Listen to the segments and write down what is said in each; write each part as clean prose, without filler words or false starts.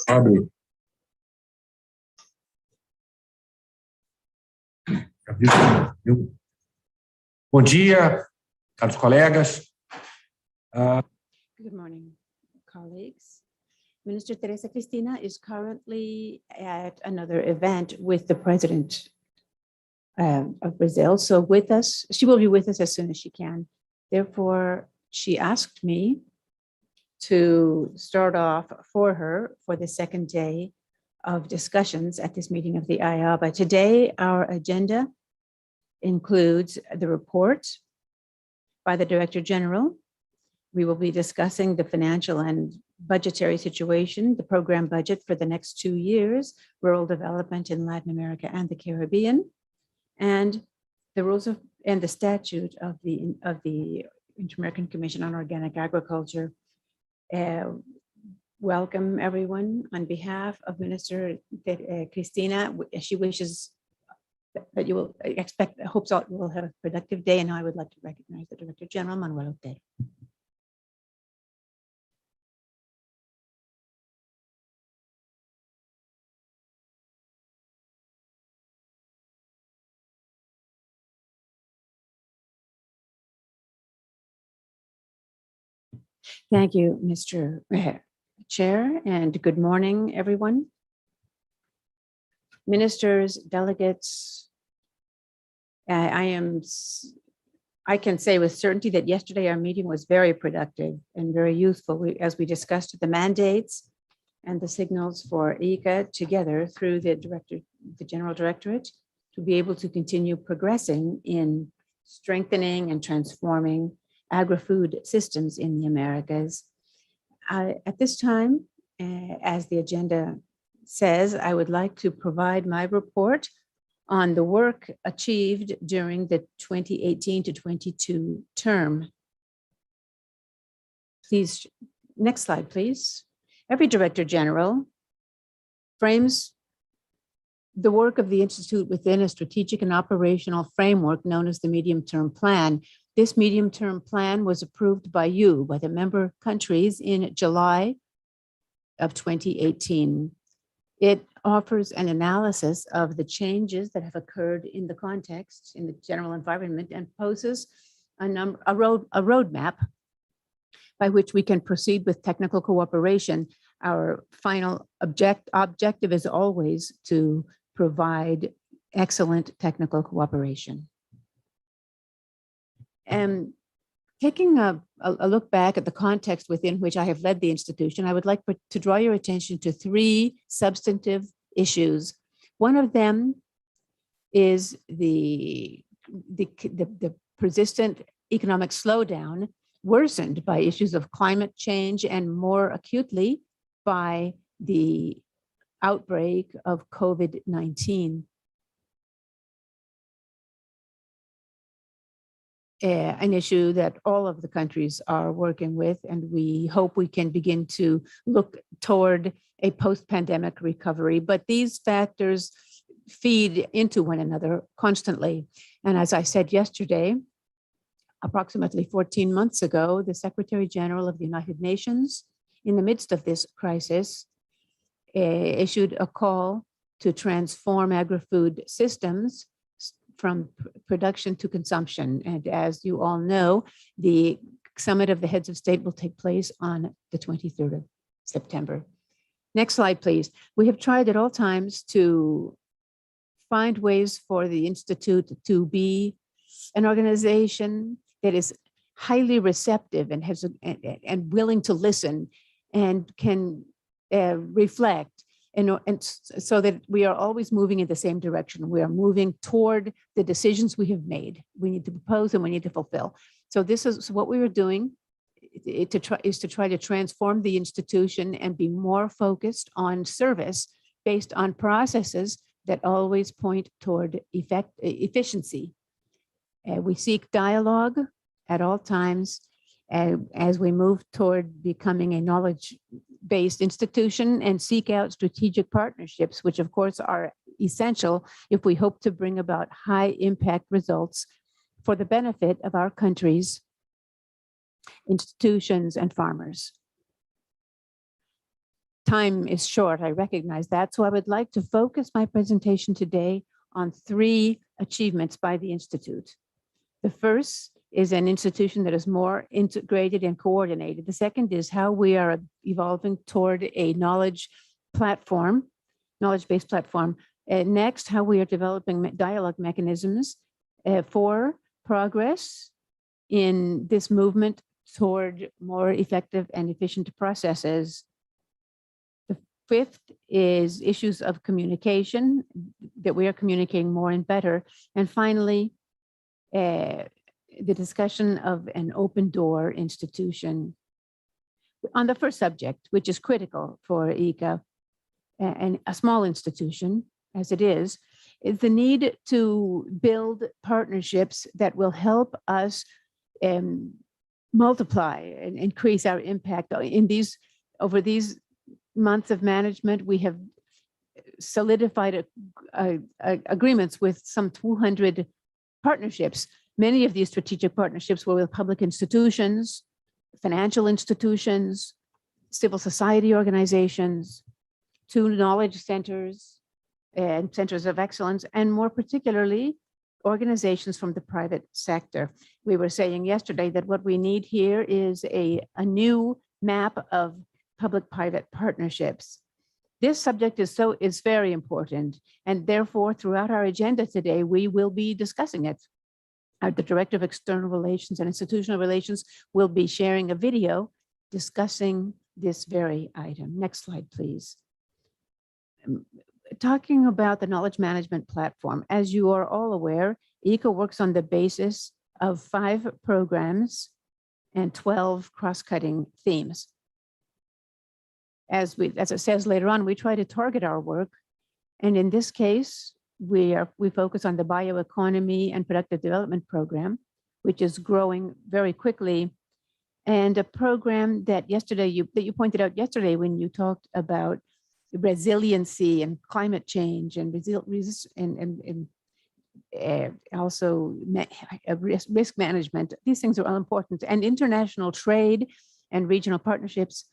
Abre. Bom dia, caros colegas. Good morning, colleagues. Minister Teresa Cristina is currently at another event with the President of Brazil. So with us, she will be with us as soon as she can. Therefore, she asked me to start off for her for the second day of discussions at this meeting of the IICA. Today, our agenda includes the report by the Director General. We will be discussing the financial and budgetary situation, the program budget for the next 2 years, rural development in Latin America and the Caribbean, and the rules of and the statute of the Inter-American Commission on Organic Agriculture. Welcome everyone on behalf of Minister Cristina. She wishes that you will hopes you will have a productive day, and I would like to recognize the Director General, Manuel Otero. Thank you, Mr. Chair, and good morning, everyone. Ministers, delegates, I can say with certainty that yesterday our meeting was very productive and very useful as we discussed the mandates and the signals for IICA together through the General Directorate to be able to continue progressing in strengthening and transforming agri-food systems in the Americas. At this time, as the agenda says, I would like to provide my report on the work achieved during the 2018 to 22 term. Please, next slide, please. Every Director General frames the work of the Institute within a strategic and operational framework known as the Medium-Term Plan. This medium-term plan was approved by you, by the member countries, in July of 2018. It offers an analysis of the changes that have occurred in the context, in the general environment, and poses a roadmap by which we can proceed with technical cooperation. Our final objective is always to provide excellent technical cooperation. And taking a look back at the context within which I have led the institution, I would like to draw your attention to 3 substantive issues. One of them is the persistent economic slowdown, worsened by issues of climate change and more acutely by the outbreak of COVID-19. An issue that all of the countries are working with, and we hope we can begin to look toward a post-pandemic recovery. But these factors feed into one another constantly. And as I said yesterday, approximately 14 months ago, the Secretary General of the United Nations, in the midst of this crisis, issued a call to transform agri-food systems from production to consumption. And as you all know, the summit of the heads of state will take place on the 23rd of September. Next slide, please. We have tried at all times to find ways for the Institute to be an organization that is highly receptive and has and willing to listen and can reflect. And so that we are always moving in the same direction. We are moving toward the decisions we have made. We need to propose and we need to fulfill. So this is what we are doing to try to transform the institution and be more focused on service based on processes that always point toward efficiency. We seek dialogue at all times as we move toward becoming a knowledge-based institution and seek out strategic partnerships, which of course are essential if we hope to bring about high impact results for the benefit of our countries, institutions, and farmers. time is short, I recognize that. So I would like to focus my presentation today on 3 achievements by the Institute. The first is an institution that is more integrated and coordinated. The second is how we are evolving toward a knowledge-based platform. Next, how we are developing dialogue mechanisms for progress in this movement toward more effective and efficient processes. The 5th is issues of communication, that we are communicating more and better. And finally, the discussion of an open door institution. On the first subject, which is critical for IICA, and a small institution as it is the need to build partnerships that will help us multiply and increase our impact. Over these months of management, we have solidified agreements with some 200 partnerships. Many of these strategic partnerships were with public institutions, financial institutions, civil society organizations, 2 knowledge centers and centers of excellence, and more particularly, organizations from the private sector. We were saying yesterday that what we need here is a new map of public-private partnerships. This subject is very important, and therefore, throughout our agenda today, we will be discussing it. The Director of External Relations and Institutional Relations will be sharing a video discussing this very item. Next slide, please. Talking about the knowledge management platform, as you are all aware, IICA works on the basis of 5 programs and 12 cross-cutting themes. As it says later on, we try to target our work, and in this case, we focus on the bioeconomy and productive development program, which is growing very quickly, and a program that you pointed out yesterday when you talked about resiliency and climate change and also risk management. These things are all important, and international trade and regional partnerships,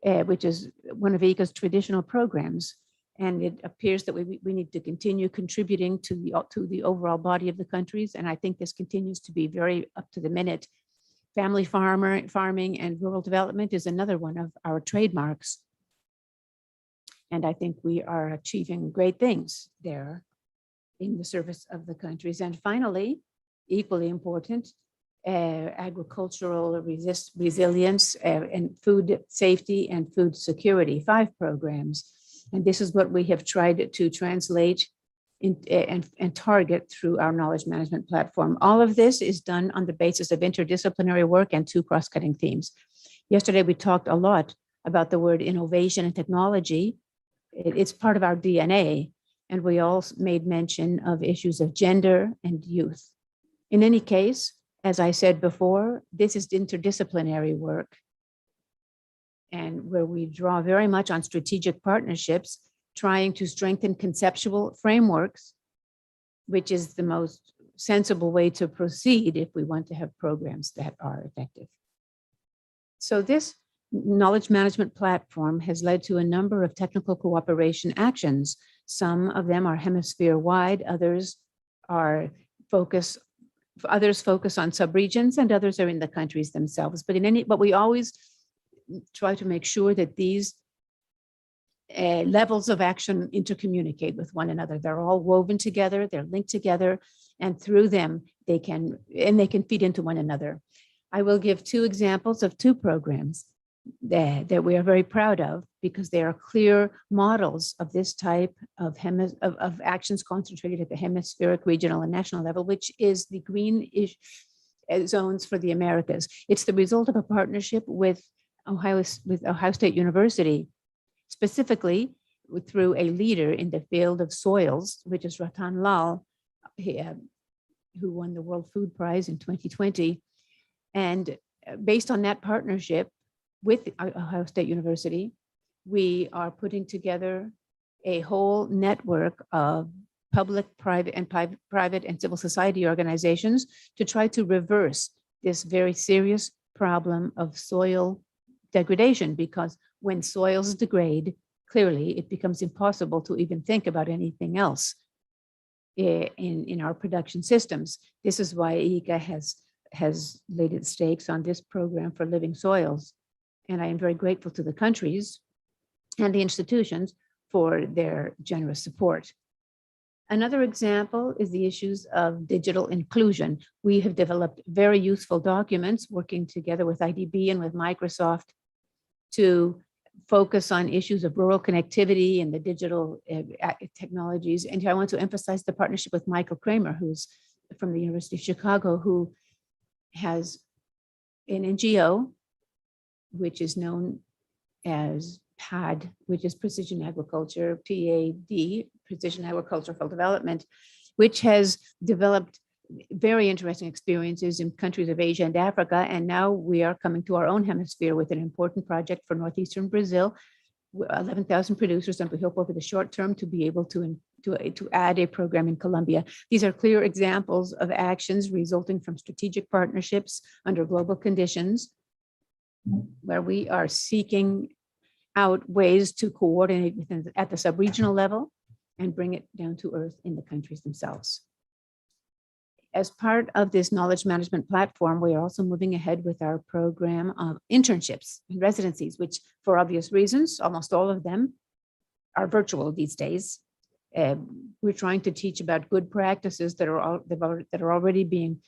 which is one of IICA's traditional programs. And it appears that we need to continue contributing to the overall body of the countries. And I think this continues to be very up to the minute. Family farming and rural development is another one of our trademarks. And I think we are achieving great things there in the service of the countries. And finally, equally important, agricultural resilience and food safety and food security, 5 programs. And this is what we have tried to translate and target through our knowledge management platform. All of this is done on the basis of interdisciplinary work and 2 cross-cutting themes. Yesterday, we talked a lot about the word innovation and technology. It's part of our DNA. And we also made mention of issues of gender and youth. In any case, as I said before, this is interdisciplinary work, and where we draw very much on strategic partnerships, trying to strengthen conceptual frameworks, which is the most sensible way to proceed if we want to have programs that are effective. So this knowledge management platform has led to a number of technical cooperation actions. Some of them are hemisphere-wide, others focus on subregions, and others are in the countries themselves. But we always try to make sure that these levels of action intercommunicate with one another. They're all woven together, they're linked together, and through them they can feed into one another. I will give 2 examples of 2 programs that we are very proud of, because they are clear models of this type of actions concentrated at the hemispheric, regional, and national level, which is the green zones for the Americas. It's the result of a partnership with Ohio State University, specifically through a leader in the field of soils, which is Ratan Lal, who won the World Food Prize in 2020. And based on that partnership with Ohio State University, we are putting together a whole network of public, private, and civil society organizations to try to reverse this very serious problem of soil degradation, because when soils degrade, clearly it becomes impossible to even think about anything else in our production systems. This is why IICA has laid its stakes on this program for living soils. And I am very grateful to the countries and the institutions for their generous support. Another example is the issues of digital inclusion. We have developed very useful documents working together with IDB and with Microsoft to focus on issues of rural connectivity and the digital technologies. And here I want to emphasize the partnership with Michael Kramer, who's from the University of Chicago, who has an NGO, which is known as PAD, which is Precision Agriculture, PAD, Precision Agricultural Development, which has developed very interesting experiences in countries of Asia and Africa. And now we are coming to our own hemisphere with an important project for northeastern Brazil, 11,000 producers, and we hope over the short term to be able to add a program in Colombia. These are clear examples of actions resulting from strategic partnerships under global conditions, where we are seeking out ways to coordinate at the sub-regional level and bring it down to earth in the countries themselves. As part of this knowledge management platform, we are also moving ahead with our program of internships and residencies, which for obvious reasons, almost all of them are virtual these days. We're trying to teach about good practices that are already being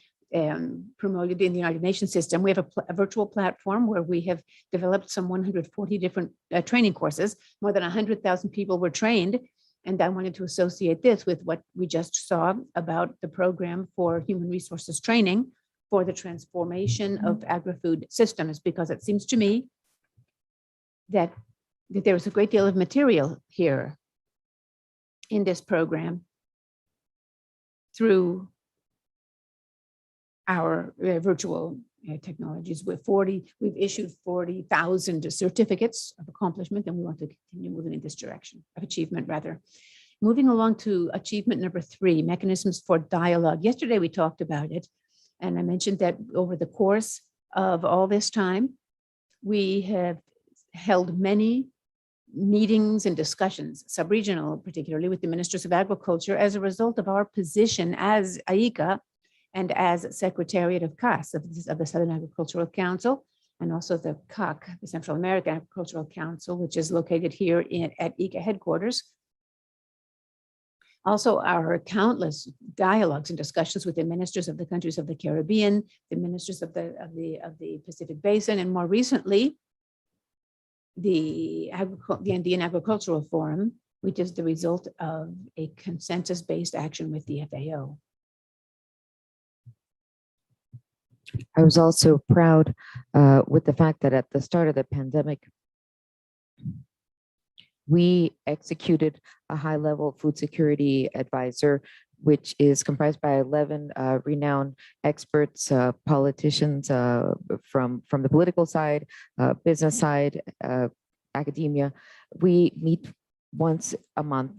promoted in the United Nations system. We have a virtual platform where we have developed some 140 different training courses. More than 100,000 people were trained. And I wanted to associate this with what we just saw about the program for human resources training for the transformation of agri-food systems, because it seems to me that there is a great deal of material here in this program through our virtual technologies. We've issued 40,000 certificates of accomplishment, and we want to continue moving in this direction of achievement, rather. Moving along to achievement number 3, mechanisms for dialogue. Yesterday we talked about it, and I mentioned that over the course of all this time, we have held many meetings and discussions, sub-regional particularly, with the ministers of agriculture as a result of our position as IICA and as Secretariat of CAS, of the Southern Agricultural Council, and also the CAC, the Central American Agricultural Council, which is located here at IICA headquarters. Also, our countless dialogues and discussions with the ministers of the countries of the Caribbean, the ministers of the Pacific Basin, and more recently, the Andean Agricultural Forum, which is the result of a consensus-based action with the FAO. I was also proud with the fact that at the start of the pandemic, we executed a high-level food security advisor, which is comprised by 11 renowned experts, politicians from the political side, business side, academia. We meet once a month,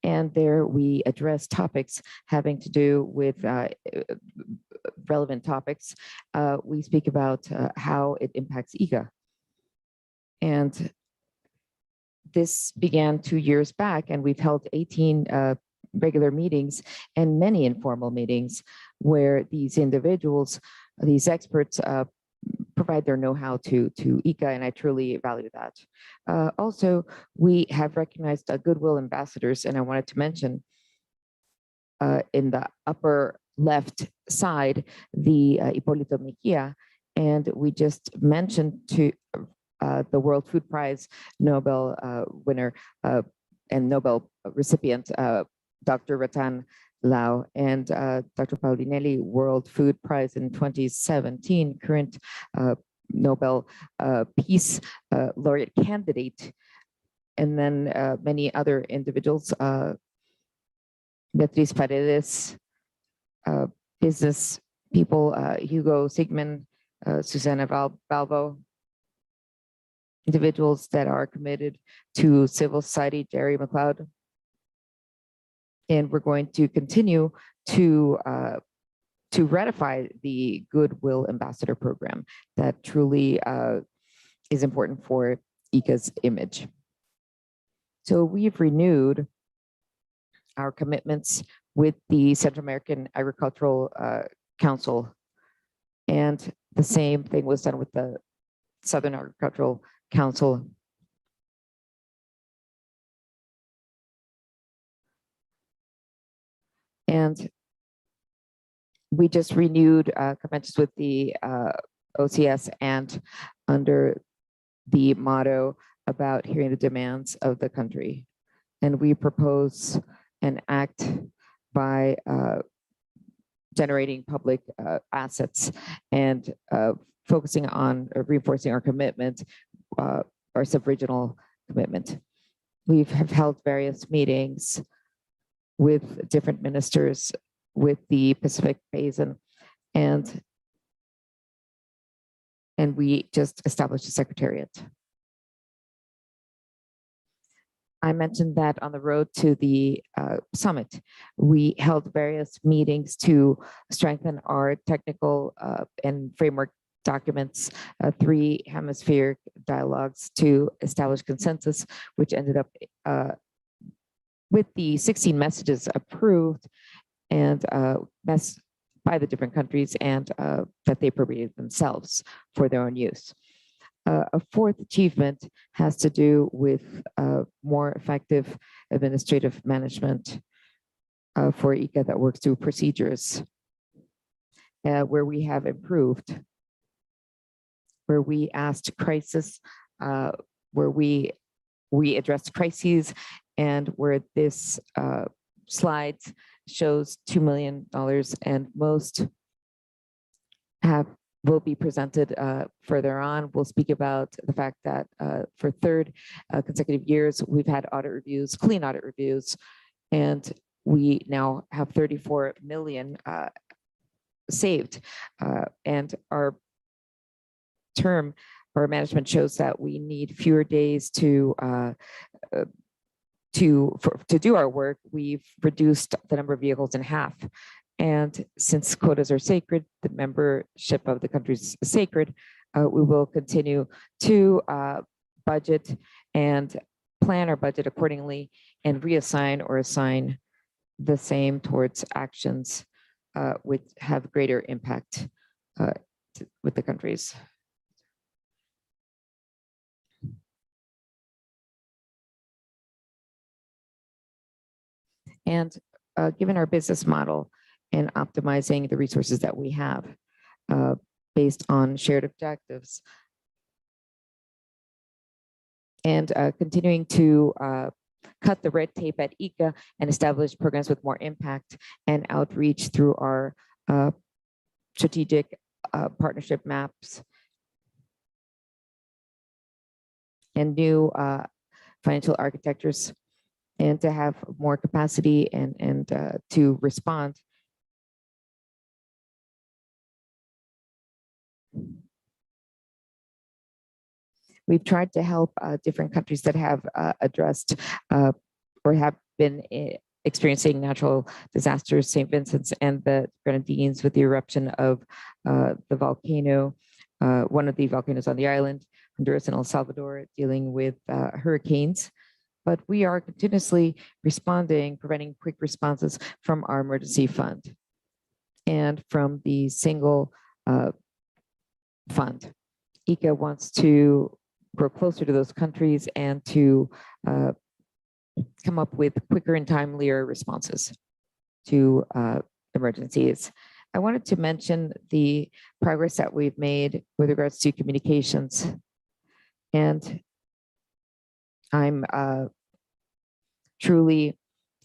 and there we address topics having to do with relevant topics. We speak about how it impacts IICA. And this began 2 years back, and we've held 18 regular meetings and many informal meetings where these individuals, these experts, provide their know-how to IICA, and I truly value that. Also, we have recognized Goodwill ambassadors, and I wanted to mention in the upper left side, the Hipólito Mejía, and we just mentioned to the World Food Prize Nobel winner and Nobel recipient, Dr. Ratan Lau, and Dr. Paulinelli, World Food Prize in 2017, current Nobel Peace Laureate candidate, and then many other individuals, Beatriz Paredes, business people, Hugo Sigmund, Susana Balbo, individuals that are committed to civil society, Jerry McLeod. And we're going to continue to ratify the Goodwill Ambassador Program that truly is important for IICA's image. So we've renewed our commitments with the Central American Agricultural Council, and the same thing was done with the Southern Agricultural Council. And we just renewed conventions with the OCS, and under the motto about hearing the demands of the country. And we propose an act by generating public assets and focusing on reinforcing our commitment, our sub-regional commitment. We have held various meetings with different ministers with the Pacific Basin, and we just established a secretariat. I mentioned that on the road to the summit, we held various meetings to strengthen our technical and framework documents, 3 hemispheric dialogues to establish consensus, which ended up with the 16 messages approved and by the different countries, and that they appropriated themselves for their own use. A fourth achievement has to do with more effective administrative management for IICA that works through procedures, where we have improved, where we asked crisis, where we addressed crises, and where this slide shows $2 million, and most will be presented further on. We'll speak about the fact that for 3rd consecutive years, we've had audit reviews, clean audit reviews, and we now have 34 million saved. And our management shows that we need fewer days to do our work. We've reduced the number of vehicles in half. And since quotas are sacred, the membership of the countries is sacred, we will continue to budget and plan our budget accordingly and reassign or assign the same towards actions which have greater impact with the countries. And given our business model and optimizing the resources that we have based on shared objectives, and continuing to cut the red tape at IICA and establish programs with more impact and outreach through our strategic partnership maps and new financial architectures, and to have more capacity and to respond. We've tried to help different countries that have addressed or have been experiencing natural disasters, St. Vincent's and the Grenadines with the eruption of the volcano, one of the volcanoes on the island, Honduras and El Salvador dealing with hurricanes. But we are continuously responding, providing quick responses from our emergency fund and from the single fund. IICA wants to grow closer to those countries and to come up with quicker and timelier responses to emergencies. I wanted to mention the progress that we've made with regards to communications. And I'm truly,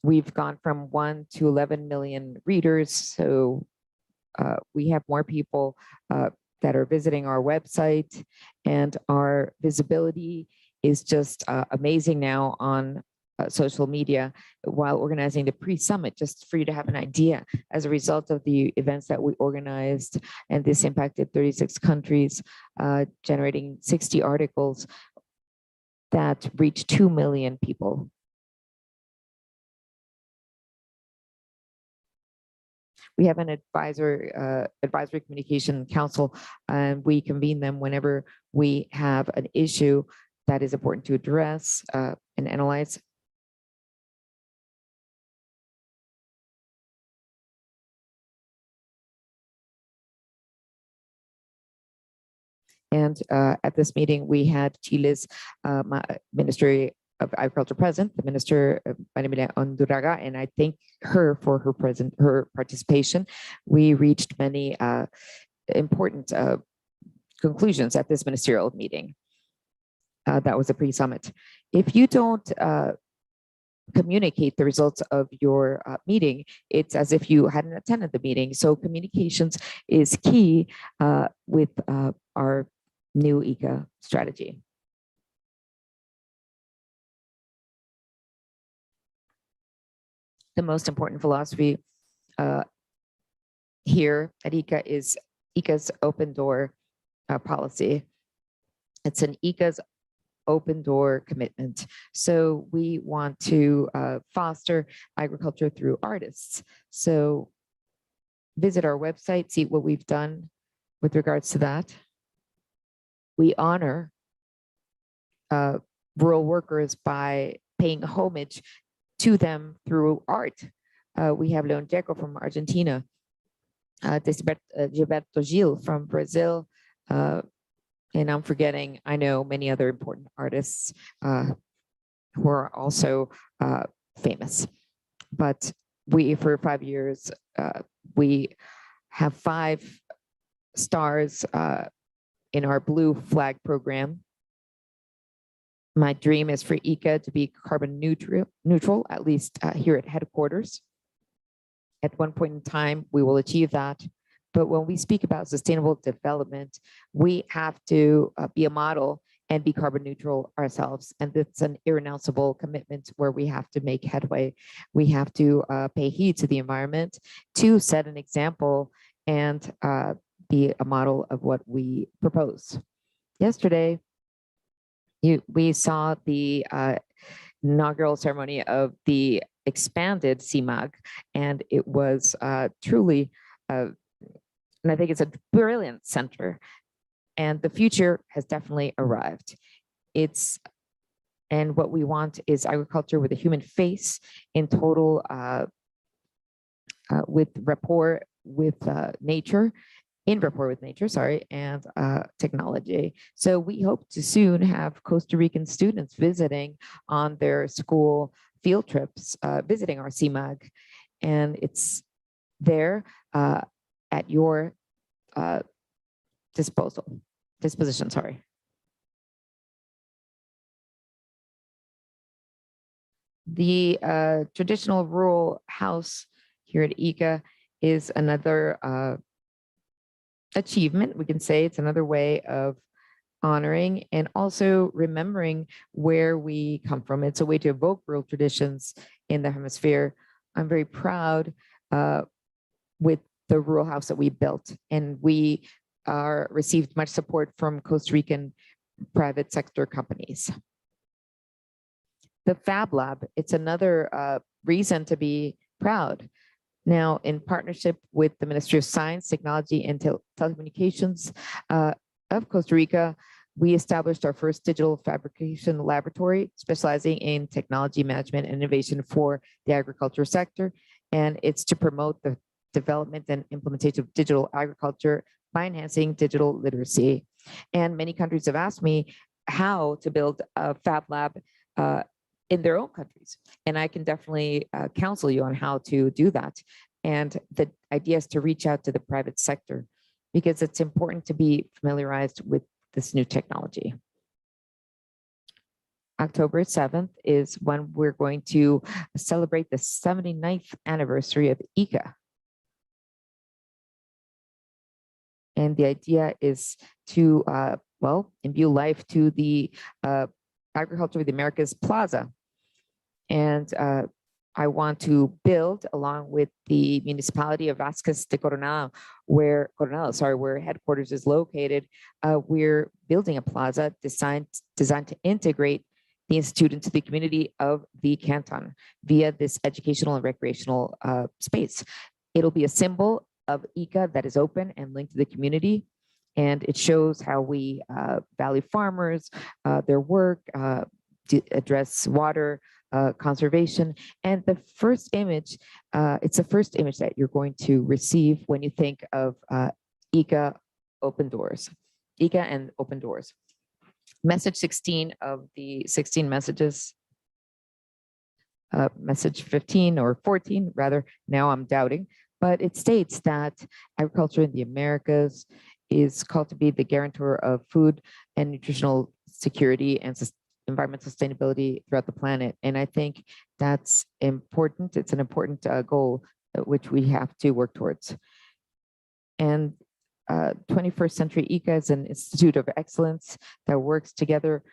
we've gone from 1 to 11 million readers. So we have more people that are visiting our website, and our visibility is just amazing now on social media while organizing the pre-summit, just for you to have an idea. As a result of the events that we organized, and this impacted 36 countries, generating 60 articles that reached 2 million people. We have an advisory communication council, and we convene them whenever we have an issue that is important to address and analyze. And at this meeting, we had Chile's Ministry of Agriculture present, the Minister Maria Emilia Onduraga, and I thank her for her participation. We reached many important conclusions at this ministerial meeting. That was a pre-summit. If you don't communicate the results of your meeting, it's as if you hadn't attended the meeting. So communications is key with our new IICA strategy. The most important philosophy here at IICA is IICA's open door policy. It's an IICA's open door commitment. So we want to foster agriculture through artists. So visit our website, see what we've done with regards to that. We honor rural workers by paying homage to them through art. We have Leon Gieco from Argentina, Gilberto Gil from Brazil, and I'm forgetting, I know many other important artists who are also famous. But for 5 years, we have 5 stars in our Blue Flag program. My dream is for IICA to be carbon neutral, at least here at headquarters. At one point in time, we will achieve that. But when we speak about sustainable development, we have to be a model and be carbon neutral ourselves. And it's an irrenounceable commitment where we have to make headway. We have to pay heed to the environment, to set an example and be a model of what we propose. Yesterday, we saw the inaugural ceremony of the expanded cmug, and it was truly, and I think it's a brilliant center, and the future has definitely arrived. And what we want is agriculture with a human face in total, with rapport with nature, in rapport with nature, and technology. So we hope to soon have Costa Rican students visiting on their school field trips, visiting our cmug, and it's there at your disposition. The traditional rural house here at IICA is another achievement. We can say it's another way of honoring and also remembering where we come from. It's a way to evoke rural traditions in the hemisphere. I'm very proud with the rural house that we built, and we received much support from Costa Rican private sector companies. The Fab Lab, it's another reason to be proud. Now, in partnership with the Ministry of Science, Technology, and Telecommunications of Costa Rica, we established our first digital fabrication laboratory specializing in technology management and innovation for the agriculture sector. And it's to promote the development and implementation of digital agriculture by enhancing digital literacy. And many countries have asked me how to build a Fab Lab in their own countries. And I can definitely counsel you on how to do that. And the idea is to reach out to the private sector because it's important to be familiarized with this new technology. October 7th is when we're going to celebrate the 79th anniversary of IICA. And the idea is to, imbue life to the Agriculture of the Americas Plaza. And I want to build along with the municipality of Vasquez de Coronado, where headquarters is located. We're building a plaza designed to integrate the institute into the community of the canton via this educational and recreational space. It'll be a symbol of IICA that is open and linked to the community. And it shows how we value farmers, their work, to address water conservation. And the first image, it's the first image that you're going to receive when you think of IICA Open Doors, IICA and Open Doors. Message 16 of the 16 messages, message 15 or 14 rather, now I'm doubting, but it states that agriculture in the Americas is called to be the guarantor of food and nutritional security and environmental sustainability throughout the planet. And I think that's important. It's an important goal which we have to work towards. And 21st Century IICA is an institute of excellence that works together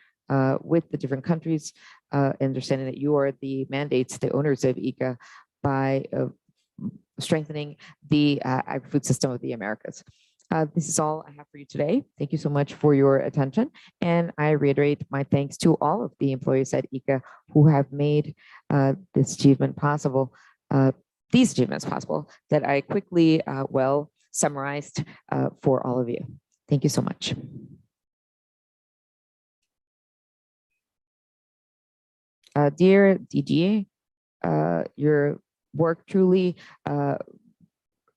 with the different countries, understanding that you are the mandates, the owners of IICA, by strengthening the agri-food system of the Americas. This is all I have for you today. Thank you so much for your attention. And I reiterate my thanks to all of the employees at IICA who have made this achievement possible, these achievements possible, that I quickly, well, summarized for all of you. Thank you so much. Dear DGA, your work truly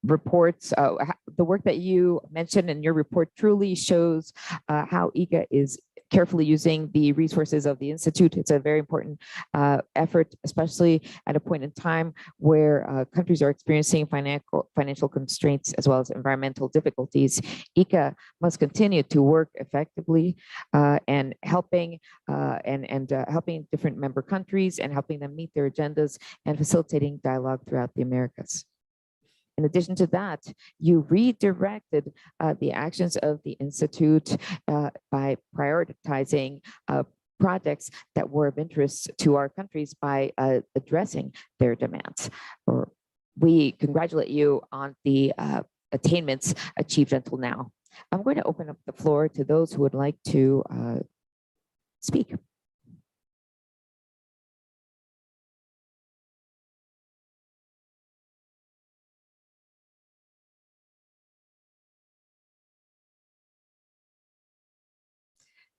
reports, the work that you mentioned in your report truly shows how IICA is carefully using the resources of the Institute. It's a very important effort, especially at a point in time where countries are experiencing financial constraints as well as environmental difficulties. IICA must continue to work effectively and helping helping different member countries and helping them meet their agendas and facilitating dialogue throughout the Americas. In addition to that, you redirected the actions of the Institute by prioritizing projects that were of interest to our countries by addressing their demands. We congratulate you on the attainments achieved until now. I'm going to open up the floor to those who would like to speak.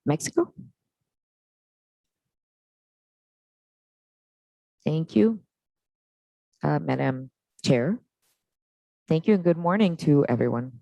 Mexico. Thank you, Madam Chair. Thank you and good morning to everyone.